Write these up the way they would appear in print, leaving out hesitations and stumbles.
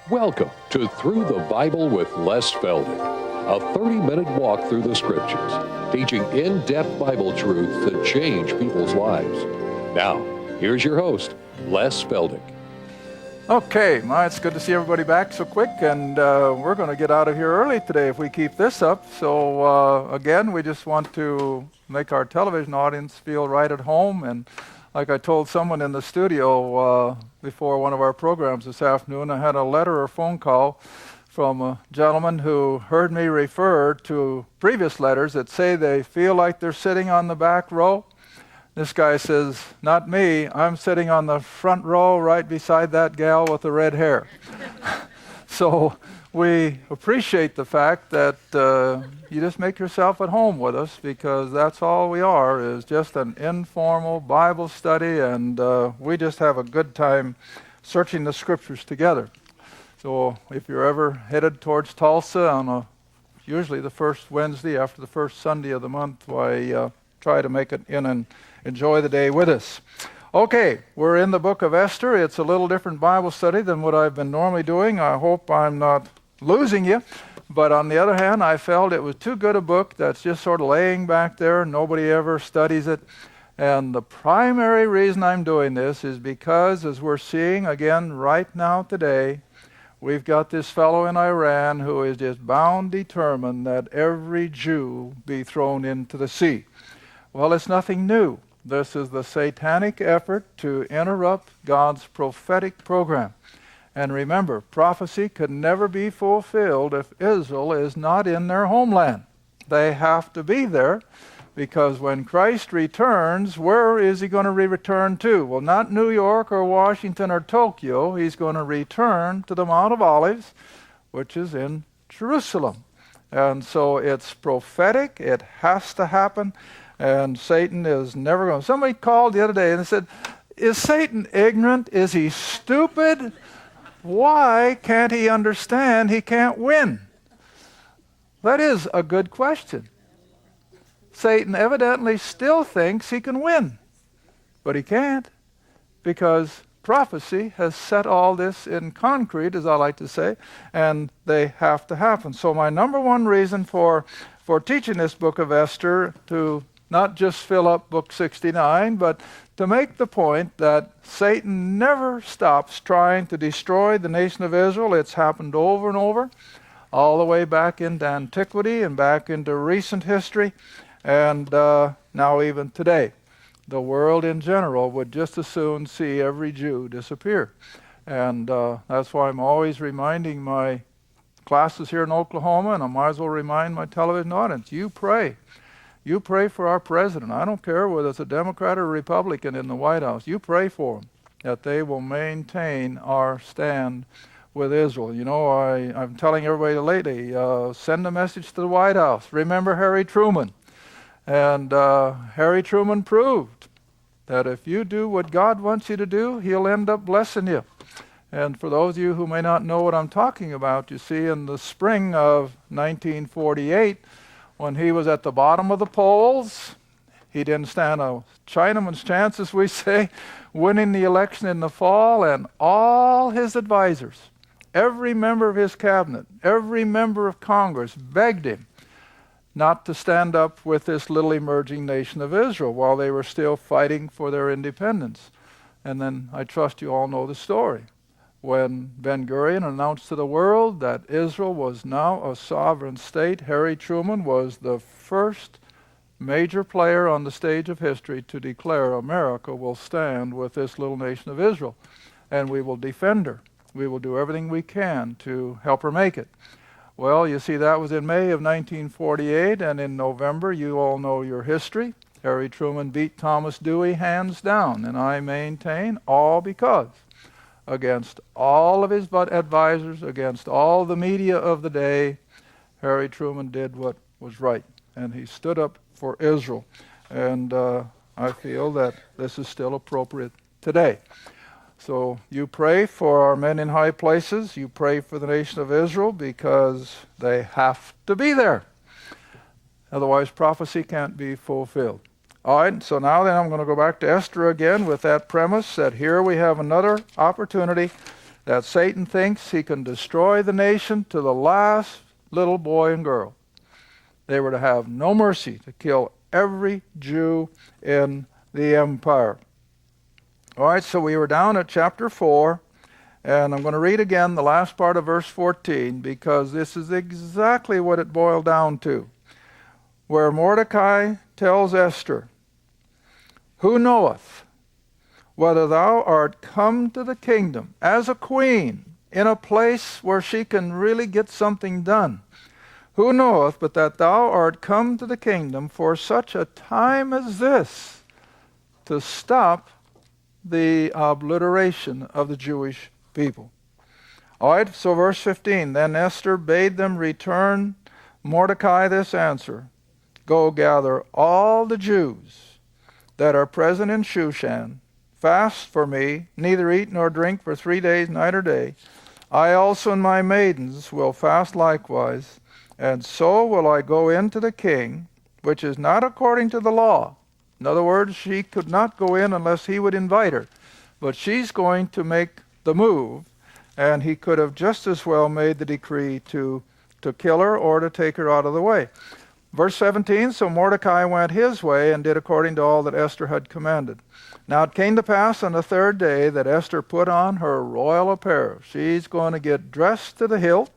Welcome to Through the Bible with Les Feldick, a 30-minute walk through the Scriptures, teaching in-depth Bible truths that change people's lives. Now, here's your host, Les Feldick. Okay, it's good to see everybody back so quick, and we're going to get out of here early today if we keep this up. So again, we just want to make our television audience feel right at home, and like I told someone in the studio before one of our programs this afternoon, I had a letter or phone call from a gentleman who heard me refer to previous letters that say they feel like they're sitting on the back row. This guy says, not me, I'm sitting on the front row right beside that gal with the red hair. So we appreciate the fact that you just make yourself at home with us, because that's all we are, is just an informal Bible study, and we just have a good time searching the Scriptures together. So if you're ever headed towards Tulsa on usually the first Wednesday after the first Sunday of the month, why try to make it in and enjoy the day with us. Okay, we're in the book of Esther. It's a little different Bible study than what I've been normally doing. I hope I'm not losing you. But on the other hand, I felt it was too good a book that's just sort of laying back there. Nobody ever studies it. And the primary reason I'm doing this is because, as we're seeing again right now today, we've got this fellow in Iran who is just bound determined that every Jew be thrown into the sea. Well, it's nothing new. This is the satanic effort to interrupt God's prophetic program. And remember, prophecy can never be fulfilled if Israel is not in their homeland. They have to be there, because when Christ returns, where is he going to return to? Well, not New York or Washington or Tokyo. He's going to return to the Mount of Olives, which is in Jerusalem. And so it's prophetic. It has to happen. And Satan is never going to. Somebody called the other day and said, is Satan ignorant? Is he stupid? Why can't he understand he can't win? That is a good question. Satan evidently still thinks he can win, but he can't, because prophecy has set all this in concrete, as I like to say, and they have to happen. So my number one reason for teaching this book of Esther, to not just fill up book 69, but to make the point that Satan never stops trying to destroy the nation of Israel. It's happened over and over, all the way back into antiquity and back into recent history, and now even today. The world in general would just as soon see every Jew disappear. And that's why I'm always reminding my classes here in Oklahoma, and I might as well remind my television audience, you pray. You pray for our president. I don't care whether it's a Democrat or a Republican in the White House. You pray for them, that they will maintain our stand with Israel. You know, I'm telling everybody lately, send a message to the White House. Remember Harry Truman. And Harry Truman proved that if you do what God wants you to do, he'll end up blessing you. And for those of you who may not know what I'm talking about, you see, in the spring of 1948, when he was at the bottom of the polls, he didn't stand a Chinaman's chance, as we say, winning the election in the fall, and all his advisors, every member of his cabinet, every member of Congress begged him not to stand up with this little emerging nation of Israel while they were still fighting for their independence. And then I trust you all know the story. When Ben-Gurion announced to the world that Israel was now a sovereign state, Harry Truman was the first major player on the stage of history to declare America will stand with this little nation of Israel, and we will defend her. We will do everything we can to help her make it. Well, you see, that was in May of 1948, and in November, you all know your history. Harry Truman beat Thomas Dewey hands down, and I maintain all because, against all of his advisors, against all the media of the day, Harry Truman did what was right, and he stood up for Israel. And I feel that this is still appropriate today. So you pray for our men in high places. You pray for the nation of Israel, because they have to be there. Otherwise, prophecy can't be fulfilled. All right, so now then I'm going to go back to Esther again with that premise that here we have another opportunity that Satan thinks he can destroy the nation to the last little boy and girl. They were to have no mercy, to kill every Jew in the empire. All right, so we were down at chapter 4, and I'm going to read again the last part of verse 14, because this is exactly what it boiled down to, where Mordecai tells Esther, "Who knoweth whether thou art come to the kingdom as a queen in a place where she can really get something done? Who knoweth but that thou art come to the kingdom for such a time as this, to stop the obliteration of the Jewish people?" All right, so verse 15, "Then Esther bade them return Mordecai this answer, Go gather all the Jews that are present in Shushan, fast for me, neither eat nor drink for 3 days, night or day. I also and my maidens will fast likewise, and so will I go in to the king, which is not according to the law." In other words, she could not go in unless he would invite her. But she's going to make the move, and he could have just as well made the decree to kill her or to take her out of the way. Verse 17, "So Mordecai went his way and did according to all that Esther had commanded. Now it came to pass on the 3rd day that Esther put on her royal apparel." She's going to get dressed to the hilt.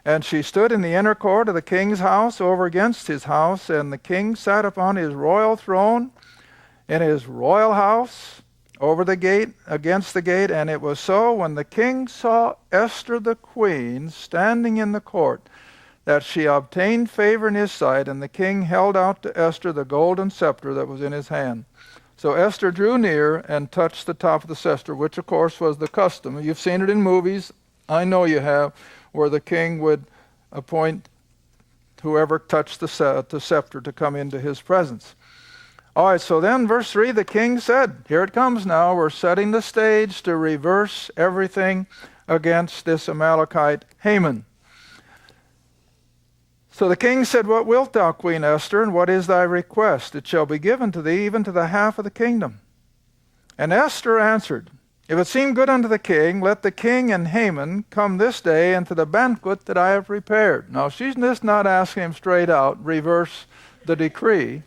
"And she stood in the inner court of the king's house over against his house, and the king sat upon his royal throne in his royal house over the gate, against the gate. And it was so, when the king saw Esther the queen standing in the court, that she obtained favor in his sight, and the king held out to Esther the golden scepter that was in his hand. So Esther drew near and touched the top of the scepter," which of course was the custom. You've seen it in movies, I know you have, where the king would appoint whoever touched the scepter to come into his presence. All right, so then verse 3, the king said, here it comes now, we're setting the stage to reverse everything against this Amalekite Haman. So the king said, "What wilt thou, Queen Esther, and what is thy request? It shall be given to thee, even to the half of the kingdom." And Esther answered, "If it seem good unto the king, let the king and Haman come this day into the banquet that I have prepared." Now she's just not asking him straight out, reverse the decree,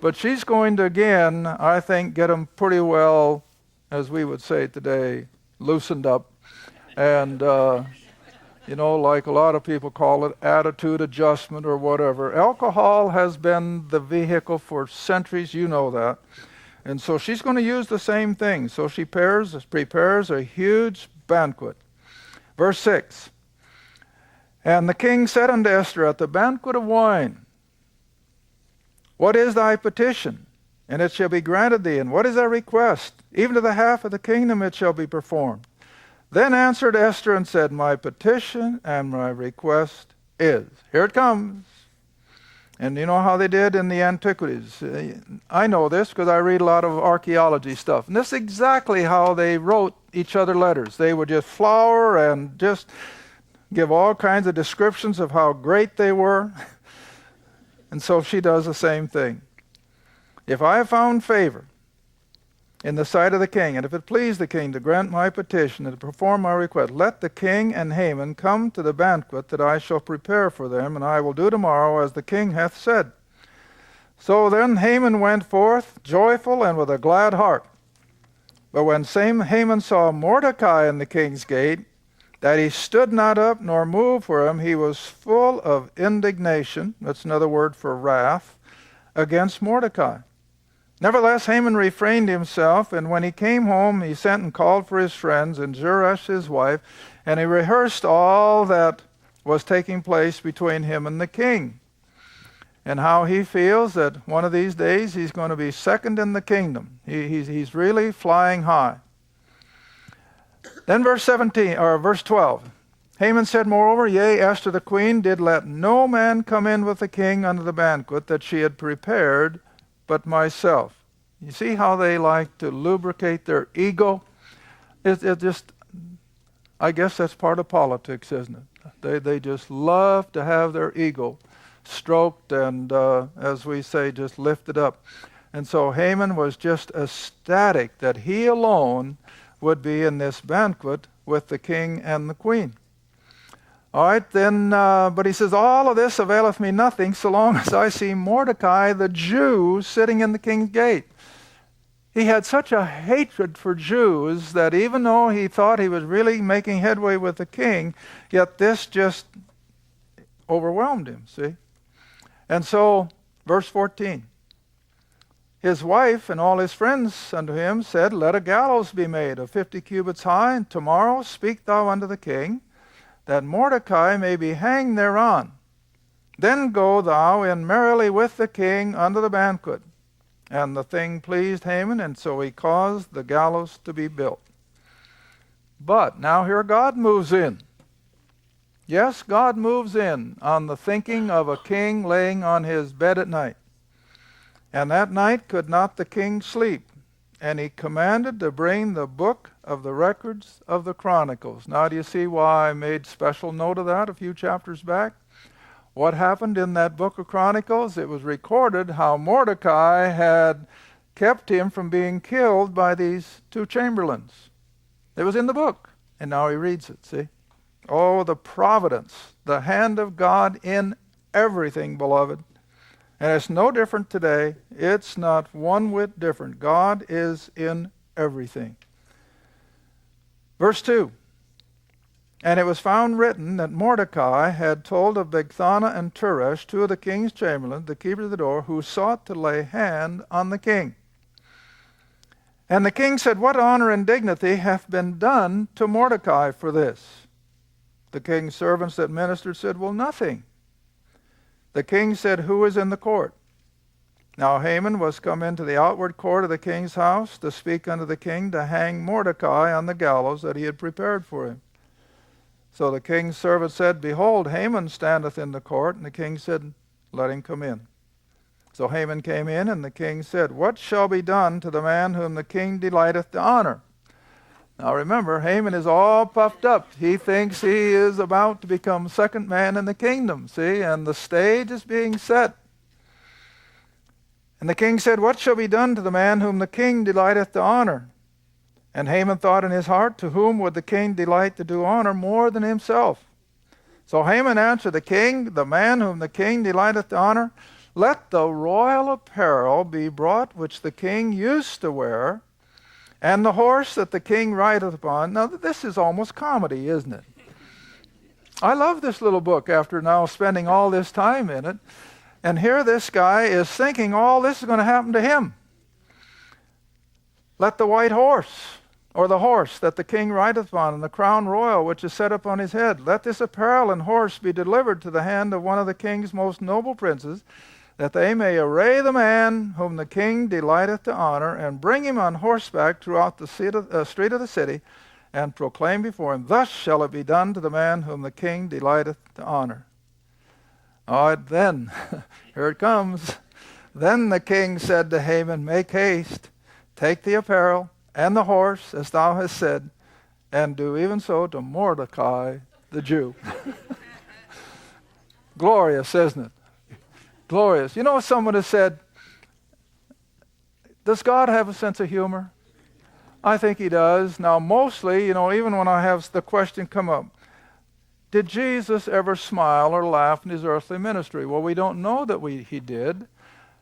but she's going to again, I think, get him pretty well, as we would say today, loosened up. And like a lot of people call it, attitude adjustment or whatever. Alcohol has been the vehicle for centuries, you know that. And so she's going to use the same thing. So she prepares a huge banquet. Verse 6, "And the king said unto Esther at the banquet of wine, What is thy petition? And it shall be granted thee. And what is thy request? Even to the half of the kingdom it shall be performed. Then answered Esther and said, My petition and my request is." Here it comes. And you know how they did in the antiquities. I know this because I read a lot of archaeology stuff. And this is exactly how they wrote each other letters. They would just flower and just give all kinds of descriptions of how great they were. And so she does the same thing. "If I have found favor in the sight of the king, and if it please the king to grant my petition and to perform my request, let the king and Haman come to the banquet that I shall prepare for them, and I will do tomorrow as the king hath said." So then Haman went forth joyful and with a glad heart. But when Haman saw Mordecai in the king's gate, that he stood not up nor moved for him, he was full of indignation, that's another word for wrath, against Mordecai. Nevertheless, Haman refrained himself, and when he came home, he sent and called for his friends and Zeresh his wife, and he rehearsed all that was taking place between him and the king, and how he feels that one of these days he's going to be second in the kingdom. He's really flying high. Then verse 12. "Haman said, Moreover, yea, Esther the queen did let no man come in with the king unto the banquet that she had prepared, but myself." You see how they like to lubricate their ego? I guess that's part of politics, isn't it? They just love to have their ego stroked and, as we say, just lifted up. And so Haman was just ecstatic that he alone would be in this banquet with the king and the queen. All right, then, but he says, all of this availeth me nothing so long as I see Mordecai the Jew sitting in the king's gate. He had such a hatred for Jews that even though he thought he was really making headway with the king, yet this just overwhelmed him, see? And so, verse 14, his wife and all his friends unto him said, let a gallows be made of 50 cubits high, and tomorrow speak thou unto the king, that Mordecai may be hanged thereon. Then go thou in merrily with the king unto the banquet. And the thing pleased Haman, and so he caused the gallows to be built. But now here God moves in. Yes, God moves in on the thinking of a king laying on his bed at night. And that night could not the king sleep, and he commanded to bring the book of the records of the Chronicles. Now do you see why I made special note of that a few chapters back? What happened in that book of Chronicles? It was recorded how Mordecai had kept him from being killed by these two chamberlains. It was in the book, and now he reads it, see? Oh, the providence, the hand of God in everything, beloved. And it's no different today. It's not one whit different. God is in everything. Verse 2. And it was found written that Mordecai had told of Bigthana and Teresh, two of the king's chamberlains, the keepers of the door, who sought to lay hand on the king. And the king said, what honor and dignity hath been done to Mordecai for this? The king's servants that ministered said, well, nothing. The king said, who is in the court? Now Haman was come into the outward court of the king's house to speak unto the king to hang Mordecai on the gallows that he had prepared for him. So the king's servant said, behold, Haman standeth in the court. And the king said, let him come in. So Haman came in, and the king said, what shall be done to the man whom the king delighteth to honor? Now remember, Haman is all puffed up. He thinks he is about to become second man in the kingdom, see? And the stage is being set. And the king said, what shall be done to the man whom the king delighteth to honor? And Haman thought in his heart, to whom would the king delight to do honor more than himself? So Haman answered the king, the man whom the king delighteth to honor, let the royal apparel be brought which the king used to wear, and the horse that the king rideth upon. Now this is almost comedy, isn't it? I love this little book after now spending all this time in it. And here this guy is thinking all this is going to happen to him. Let the white horse, or the horse that the king rideth upon, and the crown royal which is set upon his head, let this apparel and horse be delivered to the hand of one of the king's most noble princes, that they may array the man whom the king delighteth to honor, and bring him on horseback throughout the street of the city, and proclaim before him, thus shall it be done to the man whom the king delighteth to honor. All right, then, here it comes. Then the king said to Haman, make haste, take the apparel and the horse, as thou hast said, and do even so to Mordecai the Jew. Glorious, isn't it? Glorious. You know, someone has said, does God have a sense of humor? I think he does. Now, mostly, you know, even when I have the question come up, did Jesus ever smile or laugh in his earthly ministry? Well, we don't know that he did.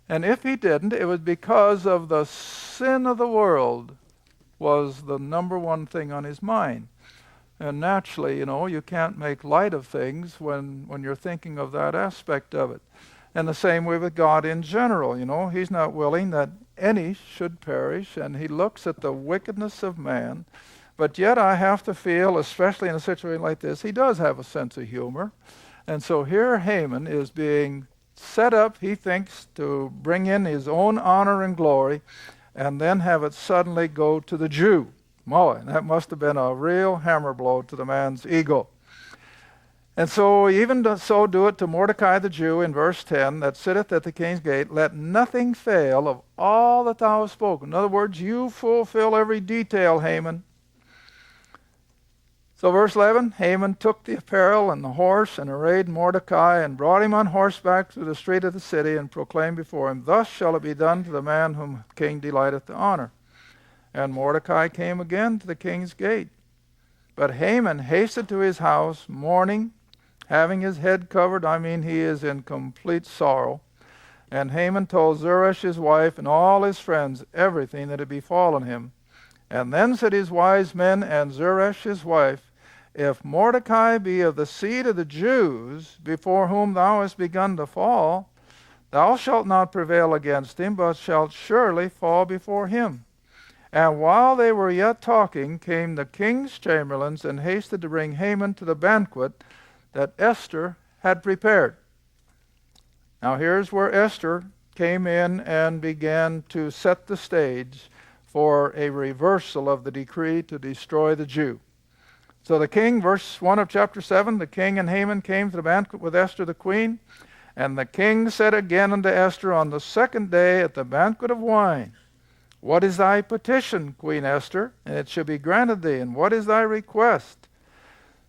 And if he didn't, it was because of the sin of the world was the number one thing on his mind. And naturally, you know, you can't make light of things when you're thinking of that aspect of it. And the same way with God in general, you know, he's not willing that any should perish, and he looks at the wickedness of man. But yet I have to feel, especially in a situation like this, he does have a sense of humor. And so here Haman is being set up, he thinks, to bring in his own honor and glory, and then have it suddenly go to the Jew. Boy, that must have been a real hammer blow to the man's ego. And so even so do it to Mordecai the Jew in verse 10, that sitteth at the king's gate. Let nothing fail of all that thou hast spoken. In other words, you fulfill every detail, Haman. So verse 11, Haman took the apparel and the horse and arrayed Mordecai and brought him on horseback through the street of the city and proclaimed before him, thus shall it be done to the man whom the king delighteth to honor. And Mordecai came again to the king's gate. But Haman hasted to his house, mourning, having his head covered. I mean, he is in complete sorrow. And Haman told Zeresh his wife and all his friends everything that had befallen him. And then said his wise men and Zeresh his wife, if Mordecai be of the seed of the Jews, before whom thou hast begun to fall, thou shalt not prevail against him, but shalt surely fall before him. And while they were yet talking, came the king's chamberlains and hasted to bring Haman to the banquet that Esther had prepared. Now here's where Esther came in and began to set the stage for a reversal of the decree to destroy the Jew. So the king, verse 1 of chapter 7, the king and Haman came to the banquet with Esther the queen. And the king said again unto Esther on the second day at the banquet of wine, what is thy petition, Queen Esther? And it shall be granted thee. And what is thy request?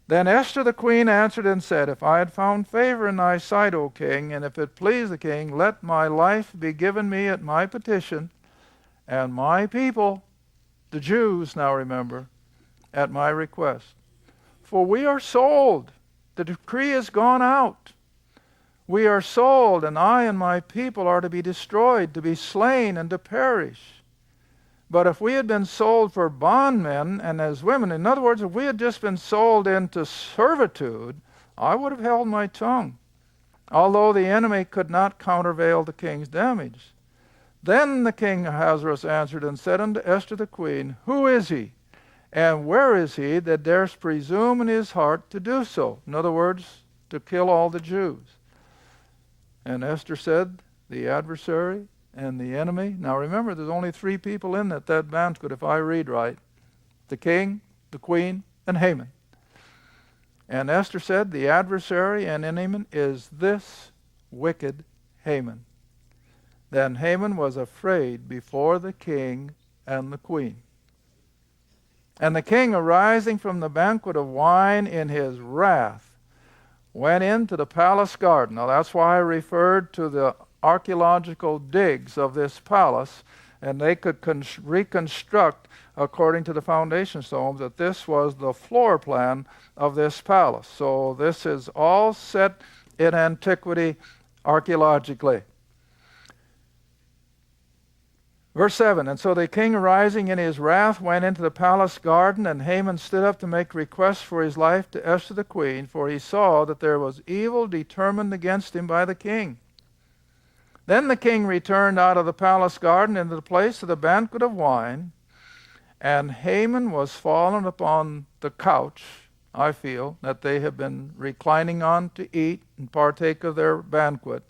Then Esther the queen answered and said, if I had found favor in thy sight, O king, and if it please the king, let my life be given me at my petition, and my people, the Jews, now remember, at my request. For we are sold. The decree has gone out. We are sold, and I and my people are to be destroyed, to be slain, and to perish. But if we had been sold for bondmen and as women, in other words, if we had just been sold into servitude, I would have held my tongue, although the enemy could not countervail the king's damage. Then the king Ahasuerus answered and said unto Esther the queen, who is he? And where is he that dares presume in his heart to do so? In other words, to kill all the Jews. And Esther said, the adversary and the enemy. Now remember, there's only 3 people in that banquet, if I read right. The king, the queen, and Haman. And Esther said, the adversary and enemy is this wicked Haman. Then Haman was afraid before the king and the queen. And the king, arising from the banquet of wine in his wrath, went into the palace garden. Now that's why I referred to the archaeological digs of this palace, and they could reconstruct, according to the foundation stones, that this was the floor plan of this palace. So this is all set in antiquity archaeologically. Verse 7, and so the king arising in his wrath went into the palace garden, and Haman stood up to make request for his life to Esther the queen, for he saw that there was evil determined against him by the king. Then the king returned out of the palace garden into the place of the banquet of wine, and Haman was fallen upon the couch, I feel, that they have been reclining on to eat and partake of their banquet.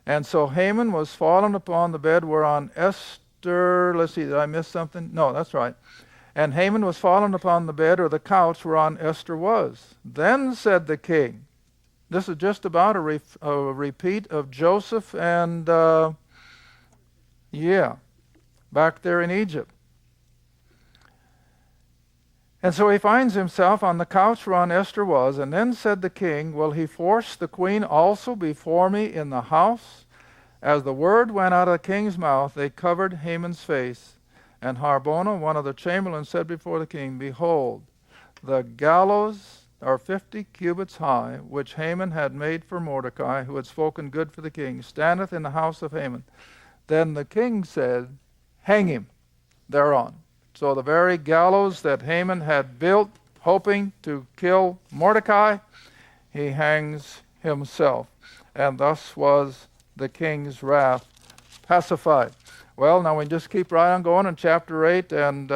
And so Haman was fallen upon the bed whereon Esther, let's see, did I miss something? No, that's right. And Haman was fallen upon the bed or the couch whereon Esther was. Then said the king, this is just about a repeat of Joseph and, back there in Egypt. And so he finds himself on the couch whereon Esther was. And then said the king, will he force the queen also before me in the house? As the word went out of the king's mouth, they covered Haman's face. And Harbona, one of the chamberlains, said before the king, behold, the gallows are 50 cubits high, which Haman had made for Mordecai, who had spoken good for the king, standeth in the house of Haman. Then the king said, hang him thereon. So the very gallows that Haman had built, hoping to kill Mordecai, he hangs himself. And thus was the king's wrath pacified. Well, now we just keep right on going in chapter 8, and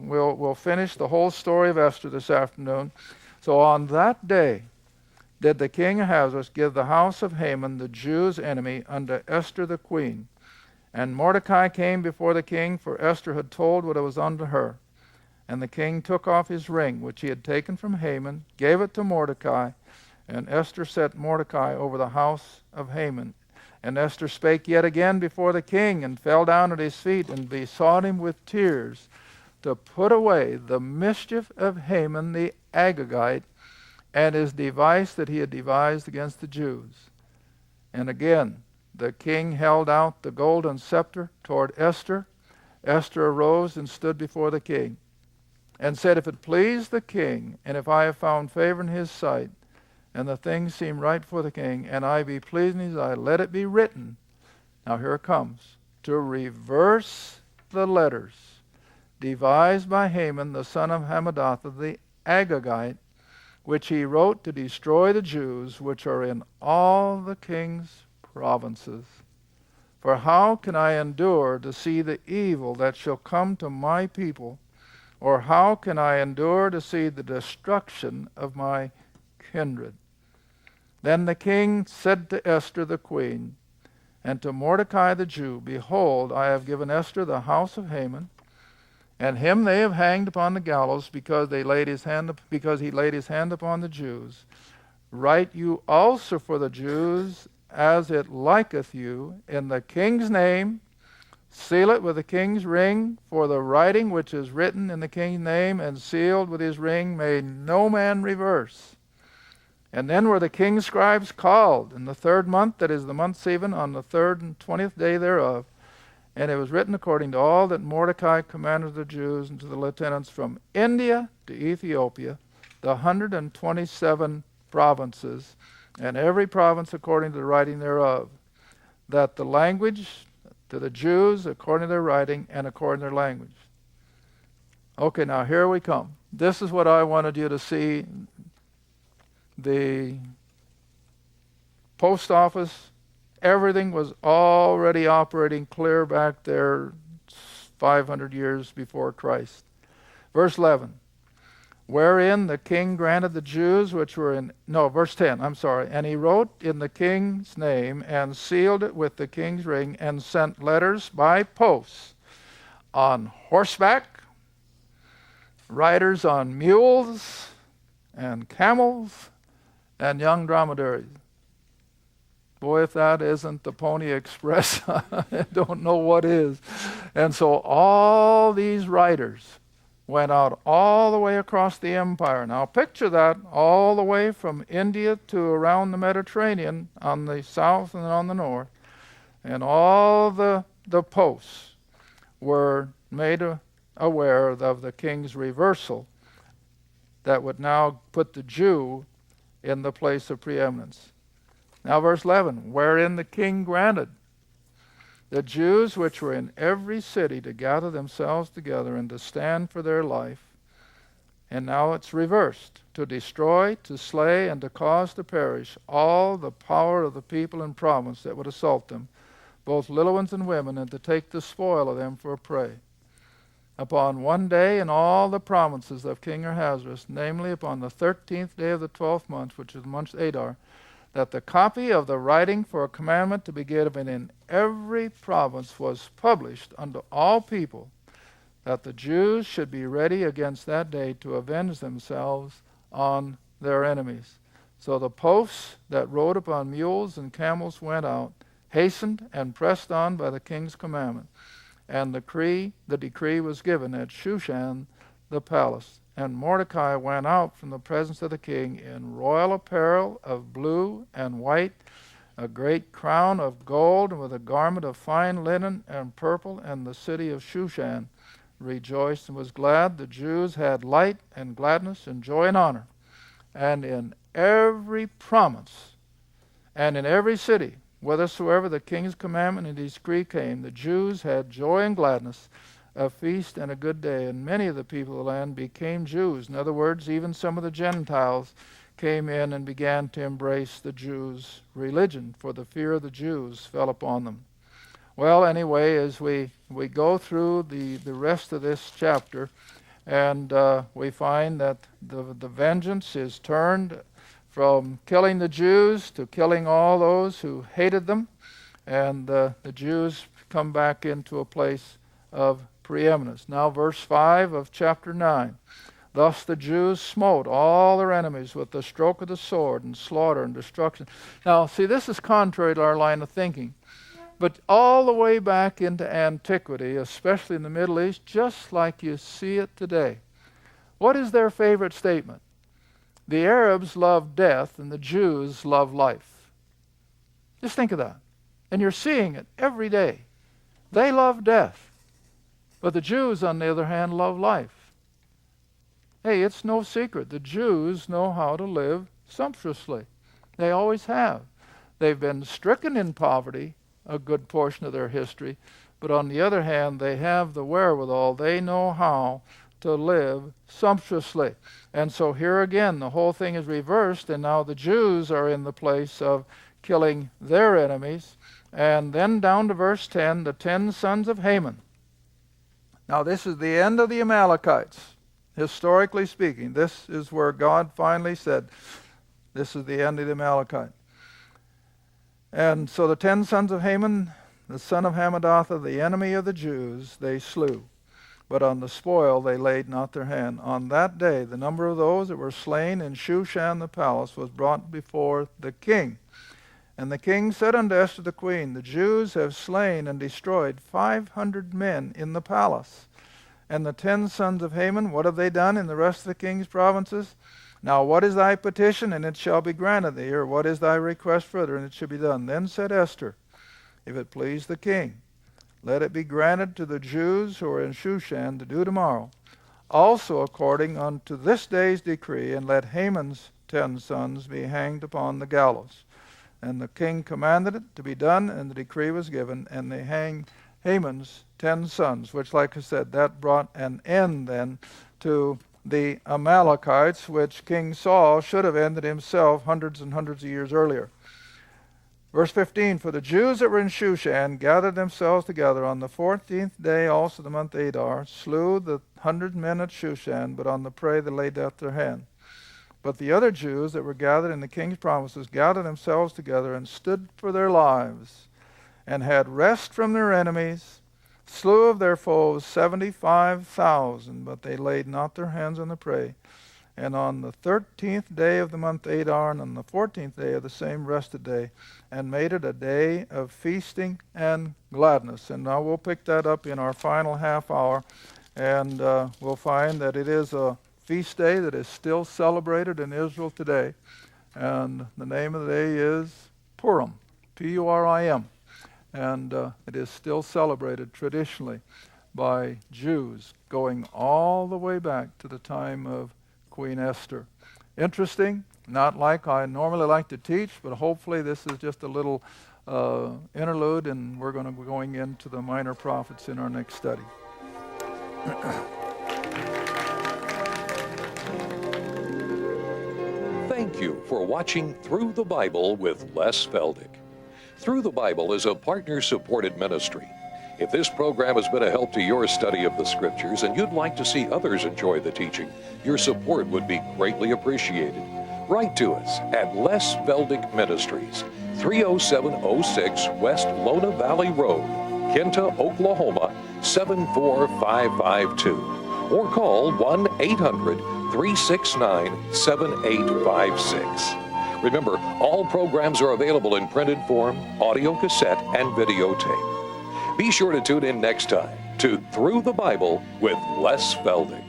we'll finish the whole story of Esther this afternoon. So on that day did the king Ahasuerus give the house of Haman, the Jews' enemy, unto Esther the queen. And Mordecai came before the king, for Esther had told what it was unto her. And the king took off his ring, which he had taken from Haman, gave it to Mordecai, and Esther set Mordecai over the house of Haman. And Esther spake yet again before the king, and fell down at his feet, and besought him with tears to put away the mischief of Haman the Agagite, and his device that he had devised against the Jews. And again the king held out the golden scepter toward Esther. Esther arose and stood before the king. and said, if it please the king, and if I have found favor in his sight, and the things seem right for the king, and I be pleased in his eye, let it be written. Now here it comes. To reverse the letters devised by Haman, the son of Hammedatha, the Agagite, which he wrote to destroy the Jews which are in all the king's provinces. For how can I endure to see the evil that shall come to my people? Or how can I endure to see the destruction of my kindred? Then the king said to Esther the queen, and to Mordecai the Jew, behold, I have given Esther the house of Haman, and him they have hanged upon the gallows because he laid his hand upon the Jews. Write you also for the Jews as it liketh you, in the king's name, seal it with the king's ring, for the writing which is written in the king's name and sealed with his ring may no man reverse. And then were the king's scribes called in the 3rd month, that is the month Sivan, on the 3rd and 20th day thereof. And it was written according to all that Mordecai commanded the Jews and to the lieutenants from India to Ethiopia, the 127 provinces, and every province according to the writing thereof, that the language to the Jews according to their writing and according to their language. Okay, now here we come. This is what I wanted you to see. The post office, everything was already operating clear back there 500 years before Christ. Verse 11, wherein the king granted the Jews which were in, no, verse 10, I'm sorry, and he wrote in the king's name and sealed it with the king's ring and sent letters by posts on horseback, riders on mules and camels, and young dromedaries. Boy, if that isn't the Pony Express, I don't know what is. And so all these riders went out all the way across the empire. Now picture that, all the way from India to around the Mediterranean on the south and on the north. And all the posts were made aware of the king's reversal that would now put the Jew in the place of preeminence. Now verse 11, wherein the king granted the Jews which were in every city to gather themselves together and to stand for their life. And now it's reversed, to destroy, to slay, and to cause to perish all the power of the people and province that would assault them, both little ones and women, and to take the spoil of them for a prey. Upon one day in all the provinces of King Ahasuerus, namely upon the 13th day of the 12th month, which is the month Adar, that the copy of the writing for a commandment to be given in every province was published unto all people, that the Jews should be ready against that day to avenge themselves on their enemies. So the posts that rode upon mules and camels went out, hastened and pressed on by the king's commandment. And the decree was given at Shushan the palace. And Mordecai went out from the presence of the king in royal apparel of blue and white, a great crown of gold, and with a garment of fine linen and purple. And the city of Shushan rejoiced and was glad. The Jews had light and gladness and joy and honor. And in every province and in every city, whithersoever the king's commandment and decree came, the Jews had joy and gladness, a feast and a good day. And many of the people of the land became Jews. In other words, even some of the Gentiles came in and began to embrace the Jews' religion, for the fear of the Jews fell upon them. Well, anyway, as we go through the rest of this chapter, and we find that the vengeance is turned from killing the Jews to killing all those who hated them, and the Jews come back into a place of preeminence. Now verse 5 of chapter 9. Thus the Jews smote all their enemies with the stroke of the sword, and slaughter and destruction. Now see, this is contrary to our line of thinking, but all the way back into antiquity, especially in the Middle East, just like you see it today. What is their favorite statement? The Arabs love death and the Jews love life. Just think of that. And you're seeing it every day. They love death. But the Jews, on the other hand, love life. Hey, it's no secret. The Jews know how to live sumptuously. They always have. They've been stricken in poverty a good portion of their history, but on the other hand, they have the wherewithal. They know how to live sumptuously. And so here again, the whole thing is reversed, and now the Jews are in the place of killing their enemies. And then down to verse 10, the 10 sons of Haman. Now this is the end of the Amalekites. Historically speaking, this is where God finally said, this is the end of the Amalekites. And so the 10 sons of Haman, the son of Hammedatha, the enemy of the Jews, they slew. But on the spoil they laid not their hand. On that day the number of those that were slain in Shushan the palace was brought before the king. And the king said unto Esther the queen, the Jews have slain and destroyed 500 men in the palace. And the 10 sons of Haman, what have they done in the rest of the king's provinces? Now what is thy petition, and it shall be granted thee, or what is thy request further, and it shall be done? Then said Esther, if it please the king, let it be granted to the Jews who are in Shushan to do tomorrow, also according unto this day's decree, and let Haman's 10 sons be hanged upon the gallows. And the king commanded it to be done, and the decree was given, and they hanged Haman's 10 sons, which, like I said, that brought an end then to the Amalekites, which King Saul should have ended himself hundreds and hundreds of years earlier. Verse 15, for the Jews that were in Shushan gathered themselves together on the 14th day also of the month Adar, slew the 100 men at Shushan, but on the prey they laid out their hand. But the other Jews that were gathered in the king's provinces gathered themselves together and stood for their lives, and had rest from their enemies, slew of their foes 75,000, but they laid not their hands on the prey. And on the 13th day of the month Adar, and on the 14th day of the same rested day, and made it a day of feasting and gladness. And now we'll pick that up in our final half hour, and we'll find that it is a feast day that is still celebrated in Israel today. And the name of the day is Purim, P-U-R-I-M. And it is still celebrated traditionally by Jews going all the way back to the time of Queen Esther. Interesting, not like I normally like to teach, but hopefully this is just a little interlude, and we're going to be going into the minor prophets in our next study. Thank you for watching Through the Bible with Les Feldick. Through the Bible is a partner-supported ministry. If this program has been a help to your study of the Scriptures and you'd like to see others enjoy the teaching, your support would be greatly appreciated. Write to us at Les Feldick Ministries, 30706 West Lona Valley Road, Kinta, Oklahoma, 74552. Or call 1-800-369-7856. Remember, all programs are available in printed form, audio cassette, and videotape. Be sure to tune in next time to Through the Bible with Les Feldick.